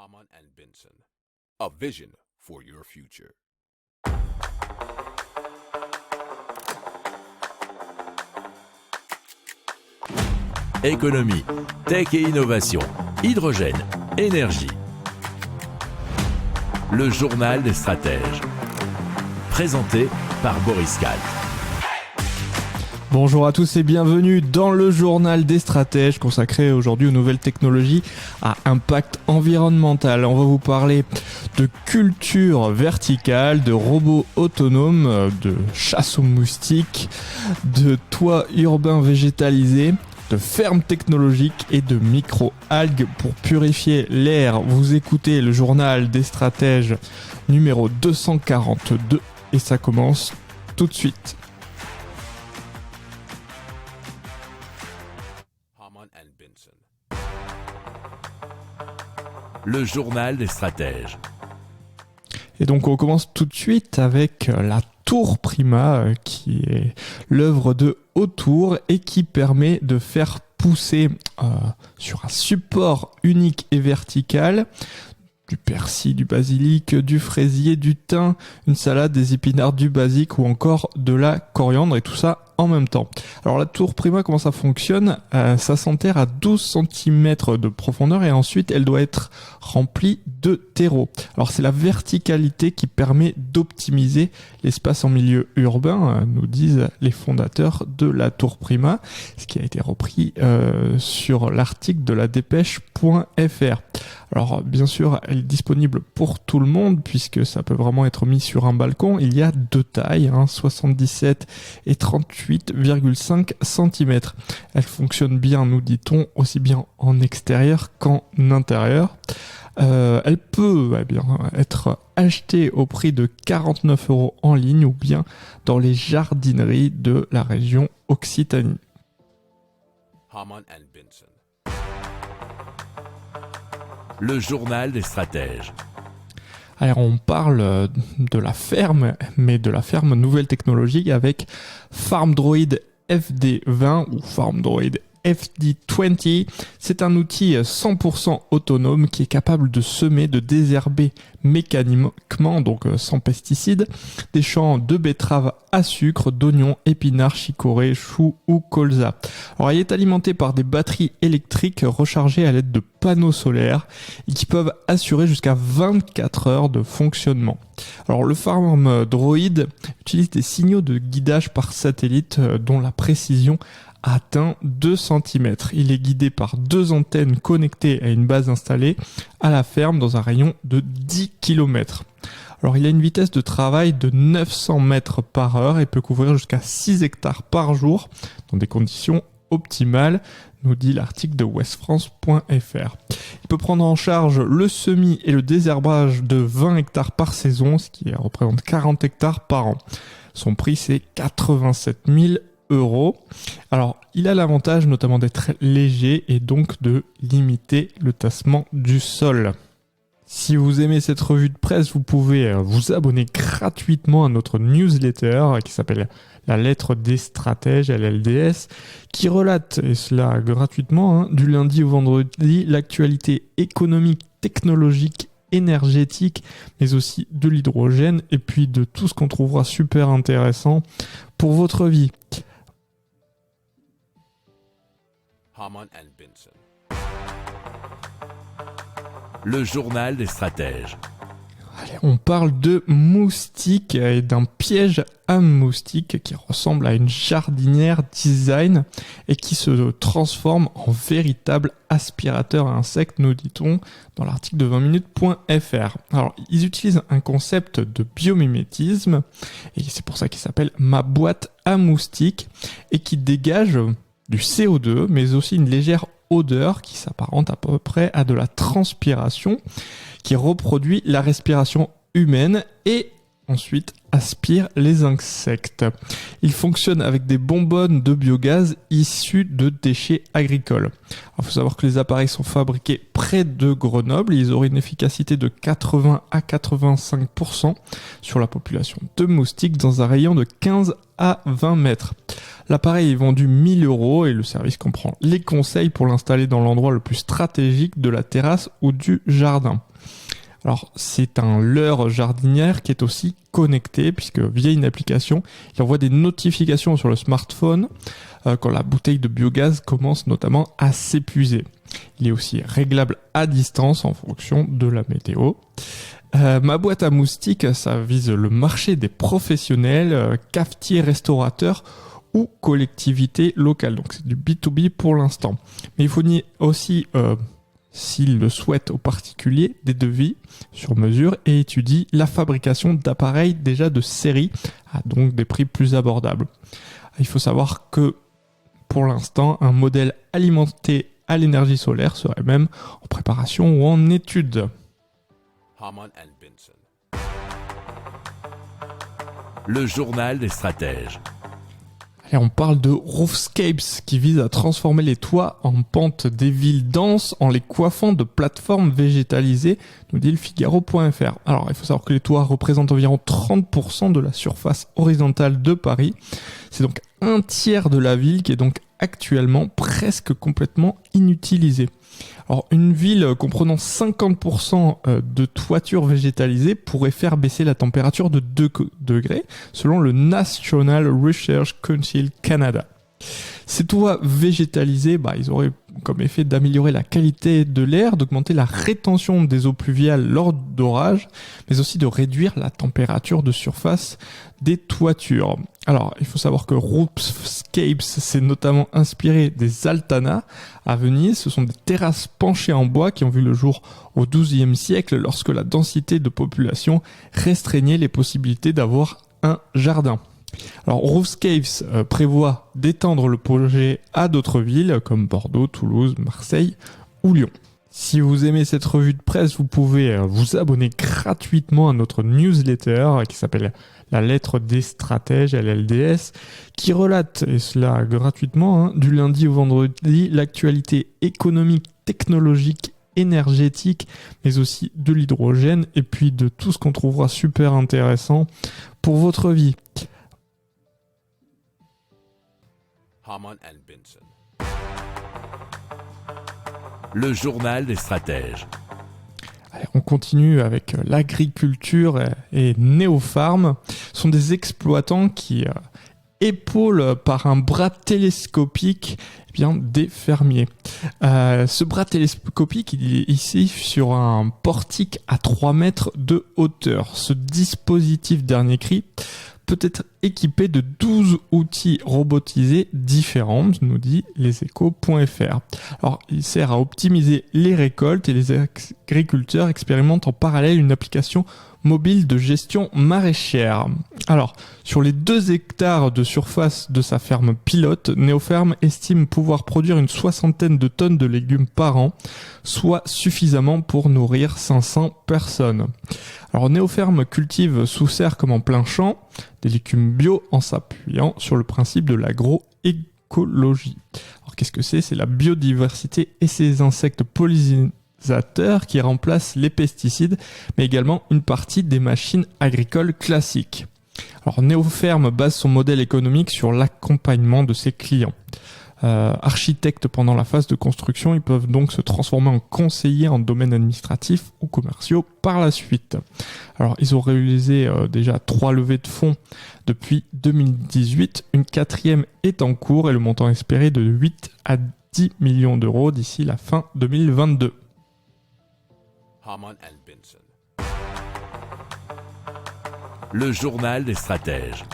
Harman and Benson, a vision for your future. Économie, tech et innovation, hydrogène, énergie. Le journal des stratèges. Présenté par Boris Kalt. Bonjour à tous et bienvenue dans le journal des stratèges consacré aujourd'hui aux nouvelles technologies à impact environnemental. On va vous parler de culture verticale, de robots autonomes, de chasse aux moustiques, de toits urbains végétalisés, de fermes technologiques et de micro-algues pour purifier l'air. Vous écoutez le journal des stratèges numéro 242 et ça commence tout de suite. Le journal des stratèges. Et donc on commence tout de suite avec la Tour Prima qui est l'œuvre de Autour et qui permet de faire pousser sur un support unique et vertical du persil, du basilic, du fraisier, du thym, une salade, des épinards, du basique ou encore de la coriandre et tout ça en même temps. Alors la Tour Prima, comment ça fonctionne ? Ça s'enterre à 12 cm de profondeur et ensuite elle doit être remplie de terreau. Alors c'est la verticalité qui permet d'optimiser l'espace en milieu urbain, nous disent les fondateurs de la Tour Prima, ce qui a été repris sur l'article de la dépêche.fr. Alors bien sûr, elle est disponible pour tout le monde puisque ça peut vraiment être mis sur un balcon. Il y a deux tailles, 77 et 38,5 cm. Elle fonctionne bien, nous dit-on, aussi bien en extérieur qu'en intérieur. Elle peut être achetée au prix de 49 € en ligne ou bien dans les jardineries de la région Occitanie. Harman and Benson. Le journal des stratèges. Alors on parle de la ferme, mais de la ferme nouvelle technologie avec FarmDroid FD20 ou FarmDroid FD20. C'est un outil 100% autonome qui est capable de semer, de désherber mécaniquement, donc sans pesticides, des champs de betteraves à sucre, d'oignons, épinards, chicorées, choux ou colza. Alors il est alimenté par des batteries électriques rechargées à l'aide de panneaux solaires et qui peuvent assurer jusqu'à 24 heures de fonctionnement. Alors le FarmDroid utilise des signaux de guidage par satellite dont la précision atteint 2 cm. Il est guidé par 2 antennes connectées à une base installée à la ferme dans un rayon de 10 km. Alors il a une vitesse de travail de 900 mètres par heure et peut couvrir jusqu'à 6 hectares par jour dans des conditions optimales, nous dit l'article de westfrance.fr. Il peut prendre en charge le semis et le désherbage de 20 hectares par saison, ce qui représente 40 hectares par an. Son prix c'est 87 000 €. Alors, il a l'avantage notamment d'être léger et donc de limiter le tassement du sol. Si vous aimez cette revue de presse, vous pouvez vous abonner gratuitement à notre newsletter qui s'appelle La Lettre des Stratèges, LLDS, qui relate, et cela gratuitement, du lundi au vendredi, l'actualité économique, technologique, énergétique, mais aussi de l'hydrogène et puis de tout ce qu'on trouvera super intéressant pour votre vie. Harman and Benson. Le journal des stratèges. Allez, on parle de moustiques et d'un piège à moustiques qui ressemble à une jardinière design et qui se transforme en véritable aspirateur à insectes, nous dit-on dans l'article de 20minutes.fr. Alors, ils utilisent un concept de biomimétisme et c'est pour ça qu'il s'appelle Ma boîte à moustiques et qui dégage du CO2, mais aussi une légère odeur qui s'apparente à peu près à de la transpiration, qui reproduit la respiration humaine et ensuite aspire les insectes. Il fonctionne avec des bonbonnes de biogaz issues de déchets agricoles. Il faut savoir que les appareils sont fabriqués près de Grenoble. Ils auraient une efficacité de 80 à 85% sur la population de moustiques dans un rayon de 15 à 20 mètres. L'appareil est vendu 1 000 € et le service comprend les conseils pour l'installer dans l'endroit le plus stratégique de la terrasse ou du jardin. Alors, c'est un leurre jardinière qui est aussi connecté puisque via une application, il envoie des notifications sur le smartphone quand la bouteille de biogaz commence notamment à s'épuiser. Il est aussi réglable à distance en fonction de la météo. Ma boîte à moustiques, ça vise le marché des professionnels, cafetiers, restaurateurs ou collectivités locales. Donc c'est du B2B pour l'instant. Mais il faut aussi, s'il le souhaite aux particuliers, des devis sur mesure et étudie la fabrication d'appareils déjà de série à donc des prix plus abordables. Il faut savoir que pour l'instant, un modèle alimenté à l'énergie solaire serait même en préparation ou en étude. Harman and Benson. Le journal des stratèges. Et on parle de Roofscapes qui vise à transformer les toits en pente des villes denses en les coiffant de plateformes végétalisées, nous dit le Figaro.fr. Alors il faut savoir que les toits représentent environ 30% de la surface horizontale de Paris. C'est donc un tiers de la ville qui est donc actuellement presque complètement inutilisée. Alors, une ville comprenant 50% de toitures végétalisées pourrait faire baisser la température de 2 degrés, selon le National Research Council Canada. Ces toits végétalisés, ils auraient comme effet d'améliorer la qualité de l'air, d'augmenter la rétention des eaux pluviales lors d'orages, mais aussi de réduire la température de surface des toitures. Alors, il faut savoir que Roofscapes s'est notamment inspiré des Altanas à Venise. Ce sont des terrasses penchées en bois qui ont vu le jour au XIIe siècle lorsque la densité de population restreignait les possibilités d'avoir un jardin. Alors Roofscapes prévoit d'étendre le projet à d'autres villes comme Bordeaux, Toulouse, Marseille ou Lyon. Si vous aimez cette revue de presse, vous pouvez vous abonner gratuitement à notre newsletter qui s'appelle La Lettre des Stratèges, LLDS, qui relate, et cela gratuitement, du lundi au vendredi, l'actualité économique, technologique, énergétique, mais aussi de l'hydrogène et puis de tout ce qu'on trouvera super intéressant pour votre vie. Harman and Benson. Le journal des stratèges. Allez, on continue avec l'agriculture et Neopharm. Ce sont des exploitants qui épaulent par un bras télescopique des fermiers. Ce bras télescopique, il est ici sur un portique à 3 mètres de hauteur. Ce dispositif dernier cri peut être équipé de 12 outils robotisés différents, nous dit leséchos.fr. Alors, il sert à optimiser les récoltes et les agriculteurs expérimentent en parallèle une application mobile de gestion maraîchère. Alors, sur les 2 hectares de surface de sa ferme pilote, Neopharm estime pouvoir produire une 60aine de tonnes de légumes par an, soit suffisamment pour nourrir 500 personnes. Alors, Neopharm cultive sous serre comme en plein champ des légumes bio en s'appuyant sur le principe de l'agroécologie. Alors, qu'est-ce que c'est ? C'est la biodiversité et ses insectes pollinisateurs qui remplacent les pesticides, mais également une partie des machines agricoles classiques. Alors, Neopharm base son modèle économique sur l'accompagnement de ses clients. Architectes pendant la phase de construction, ils peuvent donc se transformer en conseillers en domaine administratif ou commerciaux par la suite. Alors, ils ont réalisé déjà 3 levées de fonds depuis 2018. Une 4e est en cours et le montant espéré de 8 à 10 millions d'euros d'ici la fin 2022. Harman and Benson. Le journal des stratèges.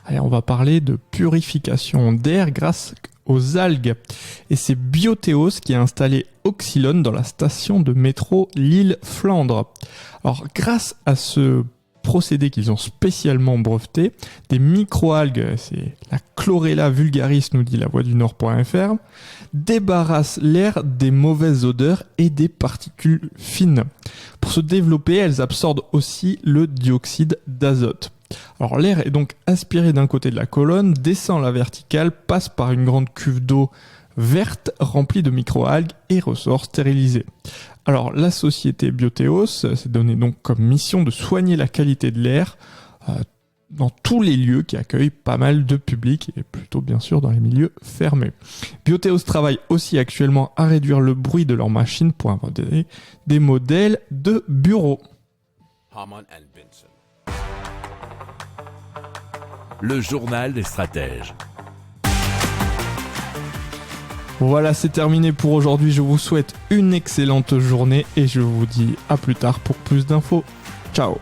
Allez, on va parler de purification d'air grâce aux algues. Et c'est Biotheos qui a installé Oxylone dans la station de métro Lille-Flandre. Alors, grâce à ce procédé qu'ils ont spécialement breveté, des microalgues, c'est la Chlorella vulgaris, nous dit la voix du Nord.fr, débarrassent l'air des mauvaises odeurs et des particules fines. Pour se développer, elles absorbent aussi le dioxyde d'azote. Alors l'air est donc aspiré d'un côté de la colonne, descend la verticale, passe par une grande cuve d'eau verte remplie de microalgues et ressort stérilisé. Alors la société Bioteos s'est donné donc comme mission de soigner la qualité de l'air dans tous les lieux qui accueillent pas mal de public et plutôt bien sûr dans les milieux fermés. Bioteos travaille aussi actuellement à réduire le bruit de leurs machines pour inventer des modèles de bureaux. Hamann and Benson. Le journal des stratèges. Voilà, c'est terminé pour aujourd'hui. Je vous souhaite une excellente journée et je vous dis à plus tard pour plus d'infos. Ciao.